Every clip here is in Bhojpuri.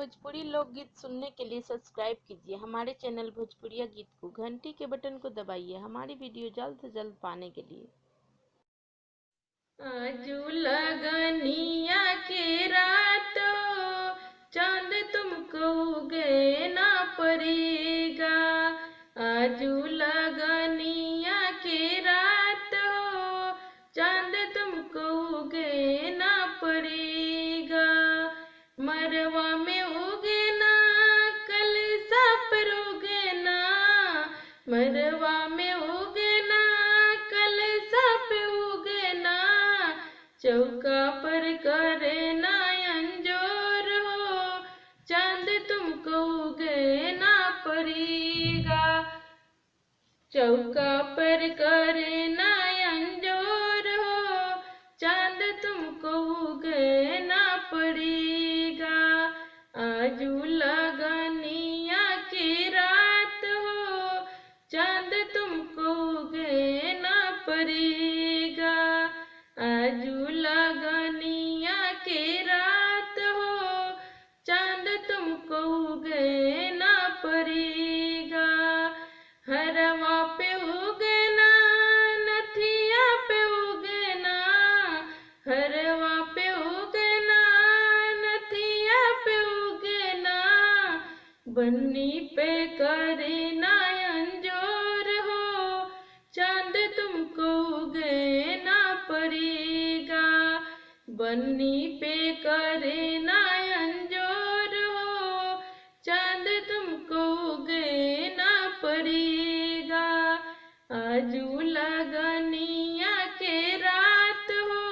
भोजपुरी लोकगीत सुनने के लिए सब्सक्राइब कीजिए हमारे चैनल भोजपुरिया गीत को। घंटी के बटन को दबाइए हमारी वीडियो जल्द से जल्द पाने के लिए। आजू लगनिया के रातों चांद तुमको उगे ना पड़ेगा। आजू लगनिया के रातों चांद तुमको उगे ना पड़ेगा। मरवा में उगे ना कल पर उगे ना, मरवा में उगे ना कल पे उगे ना। चौका पर करे ना अंजोर हो चांद तुमको उगे ना पड़ेगा। चौका पर करे ना अंजोर हो चांद तुमको उगे ना पड़ेगा। आजू लगनिया की रात हो चांद तुमको उगे ना पड़ेगा। आजू लगनिया की रात हो चांद तुमको उगे ना पड़ेगा। हरवा पे उगे ना नथिया पे उगे ना, हरवा पे उगे ना नथिया पे उगे ना। बन्नी पे करे ना अंजोर हो चांद तुमको उगे ना पड़ेगा। बन्नी पे करे ना अंजोर हो चांद तुमको उगे ना पड़ेगा। आजू लगनिया के रात हो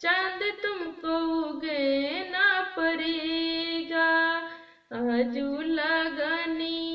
चांद तुमको उगे ना पड़ेगा। आजू लगनिया